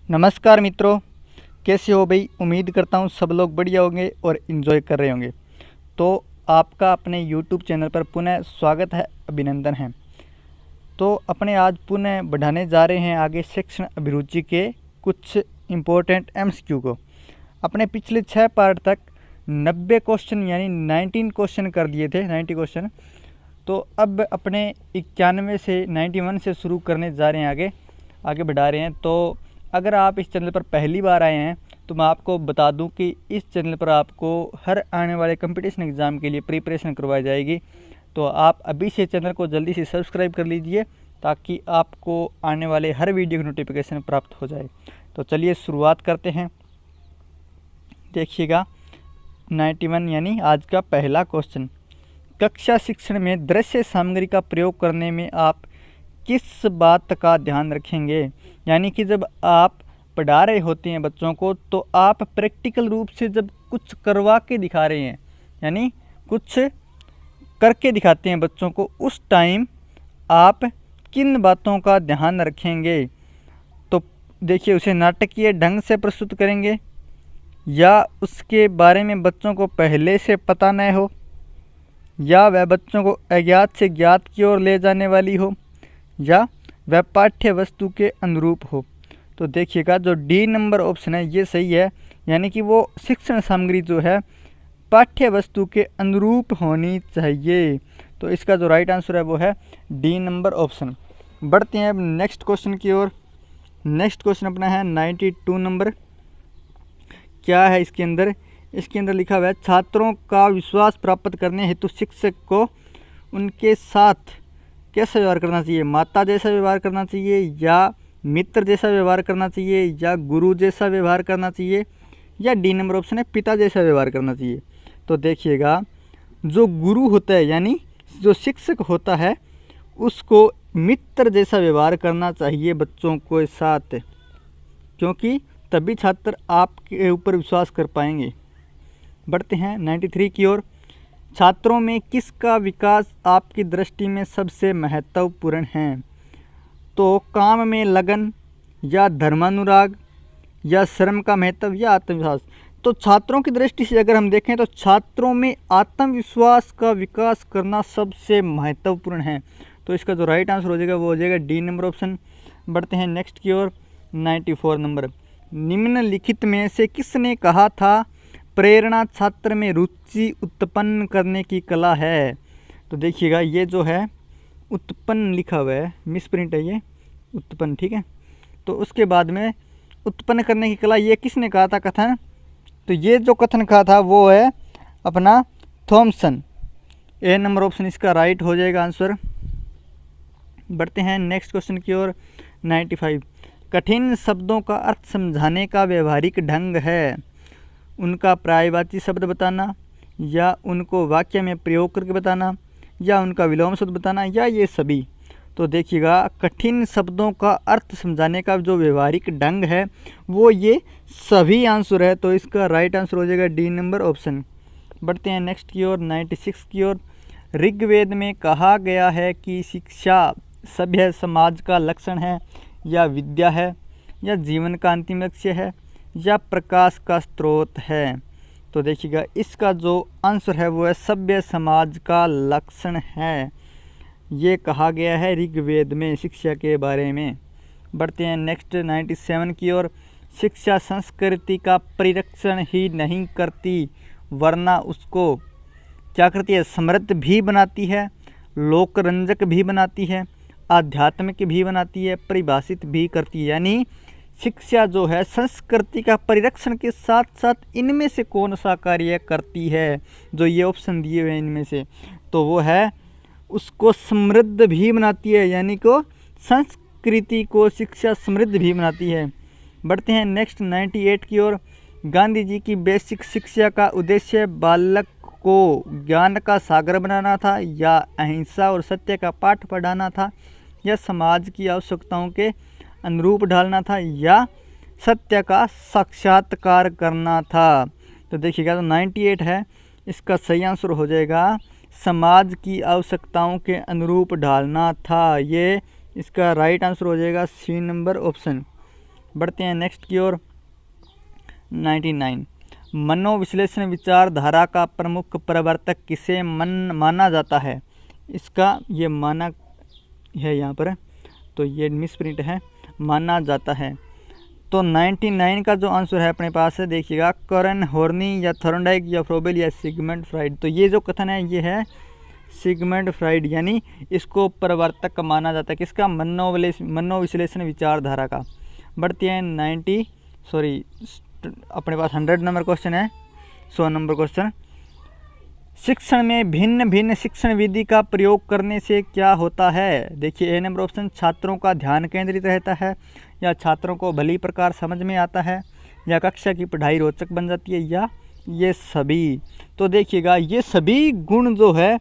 नमस्कार मित्रों, कैसे हो भाई। उम्मीद करता हूँ सब लोग बढ़िया होंगे और इन्जॉय कर रहे होंगे। तो आपका अपने YouTube चैनल पर पुनः स्वागत है, अभिनंदन है। तो अपने आज पुनः बढ़ाने जा रहे हैं आगे सेक्शन अभिरुचि के कुछ इम्पोर्टेंट MCQ को। अपने पिछले 6 पार्ट तक 90 क्वेश्चन यानी 19 क्वेश्चन कर दिए थे, 90 क्वेश्चन। तो अब अपने 91 से 91 से शुरू करने जा रहे हैं, आगे बढ़ा रहे हैं। तो अगर आप इस चैनल पर पहली बार आए हैं तो मैं आपको बता दूं कि इस चैनल पर आपको हर आने वाले कंपटीशन एग्ज़ाम के लिए प्रिपरेशन करवाई जाएगी। तो आप अभी से चैनल को जल्दी से सब्सक्राइब कर लीजिए ताकि आपको आने वाले हर वीडियो की नोटिफिकेशन प्राप्त हो जाए। तो चलिए शुरुआत करते हैं। देखिएगा 91 यानी आज का पहला क्वेश्चन। कक्षा शिक्षण में दृश्य सामग्री का प्रयोग करने में आप किस बात का ध्यान रखेंगे। यानी कि जब आप पढ़ा रहे होते हैं बच्चों को तो आप प्रैक्टिकल रूप से जब कुछ करवा के दिखा रहे हैं, यानी कुछ करके दिखाते हैं बच्चों को, उस टाइम आप किन बातों का ध्यान रखेंगे। तो देखिए, उसे नाटकीय ढंग से प्रस्तुत करेंगे या उसके बारे में बच्चों को पहले से पता न हो, या वह बच्चों को अज्ञात से ज्ञात की ओर ले जाने वाली हो, या वह पाठ्य वस्तु के अनुरूप हो। तो देखिएगा जो डी नंबर ऑप्शन है ये सही है, यानी कि वो शिक्षण सामग्री जो है पाठ्य वस्तु के अनुरूप होनी चाहिए। तो इसका जो राइट आंसर है वो है डी नंबर ऑप्शन। बढ़ते हैं अब नेक्स्ट क्वेश्चन की ओर। नेक्स्ट क्वेश्चन अपना है 92 नंबर। क्या है इसके अंदर लिखा हुआ है, छात्रों का विश्वास प्राप्त करने हेतु शिक्षक को उनके साथ कैसा व्यवहार करना चाहिए। माता जैसा व्यवहार करना चाहिए, या मित्र जैसा व्यवहार करना चाहिए, या गुरु जैसा व्यवहार करना चाहिए, या डी नंबर ऑप्शन है पिता जैसा व्यवहार करना चाहिए। तो देखिएगा जो गुरु होता है यानी जो शिक्षक होता है उसको मित्र जैसा व्यवहार करना चाहिए बच्चों के साथ, क्योंकि तभी छात्र आपके ऊपर विश्वास कर पाएंगे। बढ़ते हैं 93 की ओर। छात्रों में किसका विकास आपकी दृष्टि में सबसे महत्वपूर्ण है। तो काम में लगन, या धर्मानुराग, या श्रम का महत्व, या आत्मविश्वास। तो छात्रों की दृष्टि से अगर हम देखें तो छात्रों में आत्मविश्वास का विकास करना सबसे महत्वपूर्ण है। तो इसका जो राइट आंसर हो जाएगा वो हो जाएगा डी नंबर ऑप्शन। बढ़ते हैं नेक्स्ट की ओर 94 नंबर। निम्नलिखित में से किसने कहा था प्रेरणा छात्र में रुचि उत्पन्न करने की कला है। तो देखिएगा ये जो है उत्पन्न लिखा हुआ है, मिसप्रिंट है ये, उत्पन्न, ठीक है। तो उसके बाद में उत्पन्न करने की कला ये किसने कहा था कथन। तो ये जो कथन कहा था वो है अपना थॉमसन। ए नंबर ऑप्शन इसका राइट हो जाएगा आंसर। बढ़ते हैं नेक्स्ट क्वेश्चन की ओर 95। कठिन शब्दों का अर्थ समझाने का व्यवहारिक ढंग है उनका पर्यायवाची शब्द बताना, या उनको वाक्य में प्रयोग करके बताना, या उनका विलोम शब्द बताना, या ये सभी। तो देखिएगा कठिन शब्दों का अर्थ समझाने का जो व्यवहारिक ढंग है वो ये सभी आंसर है। तो इसका राइट आंसर हो जाएगा डी नंबर ऑप्शन। बढ़ते हैं नेक्स्ट की ओर 96 की ओर। ऋग्वेद में कहा गया है कि शिक्षा सभ्य समाज का लक्षण है, या विद्या है, या जीवन का अंतिम लक्ष्य है, या प्रकाश का स्रोत है। तो देखिएगा इसका जो आंसर है वो है सभ्य समाज का लक्षण है। ये कहा गया है ऋग्वेद में शिक्षा के बारे में। बढ़ते हैं नेक्स्ट 97 की ओर। शिक्षा संस्कृति का परिरक्षण ही नहीं करती वरना उसको क्या करती है, समृद्ध भी बनाती है, लोकरंजक भी बनाती है, आध्यात्मिक भी बनाती है, परिभाषित भी करती है। यानी शिक्षा जो है संस्कृति का परिरक्षण के साथ साथ इनमें से कौन सा कार्य करती है, जो ये ऑप्शन दिए हुए हैं इनमें से, तो वो है उसको समृद्ध भी बनाती है, यानी को संस्कृति को शिक्षा समृद्ध भी बनाती है। बढ़ते हैं नेक्स्ट 98 की ओर। गांधी जी की बेसिक शिक्षा का उद्देश्य बालक को ज्ञान का सागर बनाना था, या अहिंसा और सत्य का पाठ पढ़ाना था, या समाज की आवश्यकताओं के अनुरूप ढालना था, या सत्य का साक्षात्कार करना था। तो देखिएगा तो 98 है, इसका सही आंसर हो जाएगा समाज की आवश्यकताओं के अनुरूप ढालना था। ये इसका राइट आंसर हो जाएगा सी नंबर ऑप्शन। बढ़ते हैं नेक्स्ट की ओर। 99 मनोविश्लेषण विचारधारा का प्रमुख प्रवर्तक किसे माना जाता है। इसका ये माना है यहाँ पर, तो ये मिसप्रिंट है, माना जाता है। तो 99 का जो आंसर है अपने पास है, देखिएगा करन हॉर्नी या थॉर्नडाइक या फ्रोबेल या सिगमंड फ्राइड। तो ये जो कथन है ये है सिगमंड फ्राइड, यानी इसको प्रवर्तक माना जाता है किसका, मनोविश्लेषण विचारधारा का। बढ़ते हैं अपने पास 100 नंबर क्वेश्चन है, 100 नंबर क्वेश्चन। शिक्षण में भिन्न भिन्न शिक्षण विधि का प्रयोग करने से क्या होता है। देखिए ए नंबर ऑप्शन, छात्रों का ध्यान केंद्रित रहता है, या छात्रों को भली प्रकार समझ में आता है, या कक्षा की पढ़ाई रोचक बन जाती है, या ये सभी। तो देखिएगा ये सभी गुण जो है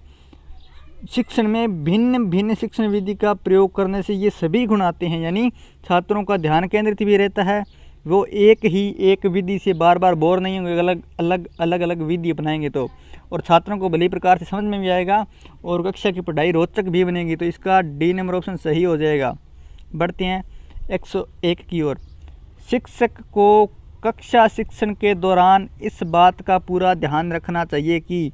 शिक्षण में भिन्न भिन्न शिक्षण विधि का प्रयोग करने से ये सभी गुण आते हैं, यानी छात्रों का ध्यान केंद्रित भी रहता है, वो एक विधि से बार बार बोर नहीं होंगे, अलग अलग विधि अपनाएंगे तो, और छात्रों को भली प्रकार से समझ में भी आएगा, और कक्षा की पढ़ाई रोचक भी बनेगी। तो इसका डी नंबर ऑप्शन सही हो जाएगा। बढ़ते हैं 101 की ओर। शिक्षक को कक्षा शिक्षण के दौरान इस बात का पूरा ध्यान रखना चाहिए कि,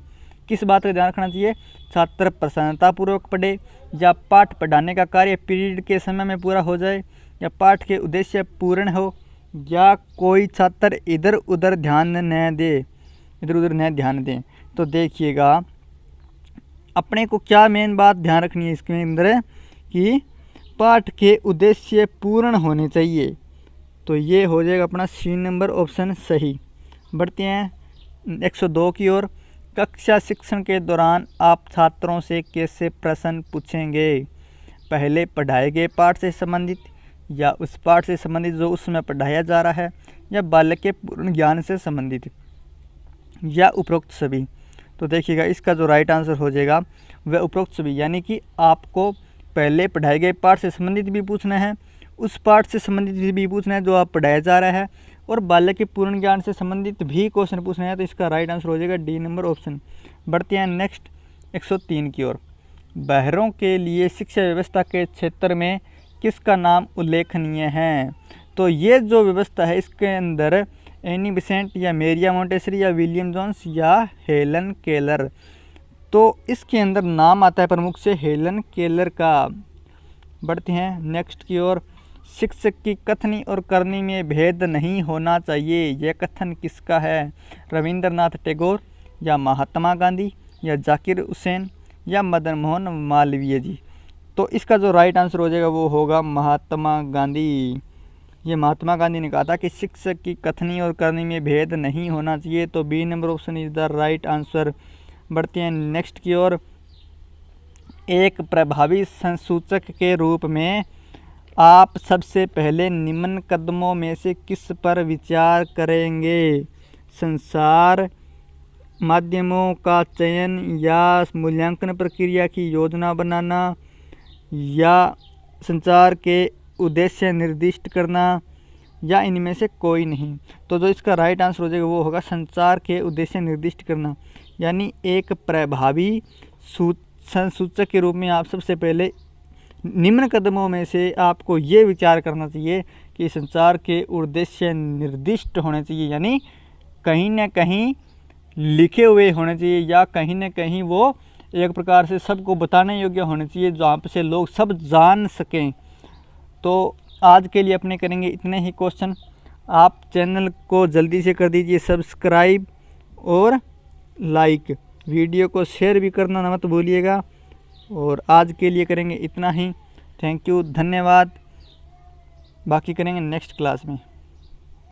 किस बात का ध्यान रखना चाहिए, छात्र प्रसन्नतापूर्वक पढ़े, या पाठ पढ़ाने का कार्य पीरियड के समय में पूरा हो जाए, या पाठ के उद्देश्य पूर्ण हो, या कोई छात्र इधर उधर ध्यान न दें। तो देखिएगा अपने को क्या मेन बात ध्यान रखनी है इसके अंदर, कि पाठ के उद्देश्य पूर्ण होने चाहिए। तो ये हो जाएगा अपना सी नंबर ऑप्शन सही। बढ़ते हैं 102 की ओर। कक्षा शिक्षण के दौरान आप छात्रों से कैसे प्रश्न पूछेंगे। पहले पढ़ाए गए पाठ से संबंधित, या उस पाठ से संबंधित जो उसमें पढ़ाया जा रहा है, या बालक के पूर्ण ज्ञान से संबंधित, या उपरोक्त सभी। तो देखिएगा इसका जो राइट आंसर हो जाएगा वह उपरोक्त सभी, यानी कि आपको पहले पढ़ाए गए पाठ से संबंधित भी पूछना है, उस पाठ से संबंधित भी पूछना है जो आप पढ़ाया जा रहा है, और बालक के पूर्ण ज्ञान से संबंधित भी क्वेश्चन पूछना है। तो इसका राइट आंसर हो जाएगा डी नंबर ऑप्शन। बढ़ते हैं नेक्स्ट 103 की ओर। बहरों के लिए शिक्षा व्यवस्था के क्षेत्र में किसका नाम उल्लेखनीय है। तो ये जो व्यवस्था है इसके अंदर एनी बेसेंट, या मेरिया मोंटेसरी, या विलियम जोन्स, या हेलन केलर। तो इसके अंदर नाम आता है प्रमुख से हेलन केलर का। बढ़ते हैं नेक्स्ट की ओर। शिक्षक की कथनी और करनी में भेद नहीं होना चाहिए, यह कथन किसका है। रविंद्रनाथ टैगोर, या महात्मा गांधी, या जाकिर हुसैन, या मदन मोहन मालवीय जी। तो इसका जो राइट आंसर हो जाएगा वो होगा महात्मा गांधी। ये महात्मा गांधी ने कहा था कि शिक्षक की कथनी और करनी में भेद नहीं होना चाहिए। तो B number option is the right answer. बढ़ते हैं नेक्स्ट की ओर। एक प्रभावी संसूचक के रूप में आप सबसे पहले निम्न कदमों में से किस पर विचार करेंगे। संचार माध्यमों का चयन, या मूल्यांकन प्रक्रिया की योजना बनाना, या संचार के उद्देश्य निर्दिष्ट करना, या इनमें से कोई नहीं। तो जो इसका राइट आंसर हो जाएगा वो होगा संचार के उद्देश्य निर्दिष्ट करना, यानी एक प्रभावी संसूचक के रूप में आप सबसे पहले निम्न कदमों में से आपको ये विचार करना चाहिए कि संचार के उद्देश्य निर्दिष्ट होने चाहिए, यानी कहीं ना कहीं लिखे हुए होने चाहिए, या कहीं ना कहीं वो एक प्रकार से सबको बताने योग्य होने चाहिए, जहाँ पे से लोग सब जान सकें। तो आज के लिए अपने करेंगे इतने ही क्वेश्चन। आप चैनल को जल्दी से कर दीजिए सब्सक्राइब और लाइक, वीडियो को शेयर भी करना मत भूलिएगा। और आज के लिए करेंगे इतना ही। थैंक यू, धन्यवाद। बाकी करेंगे नेक्स्ट क्लास में।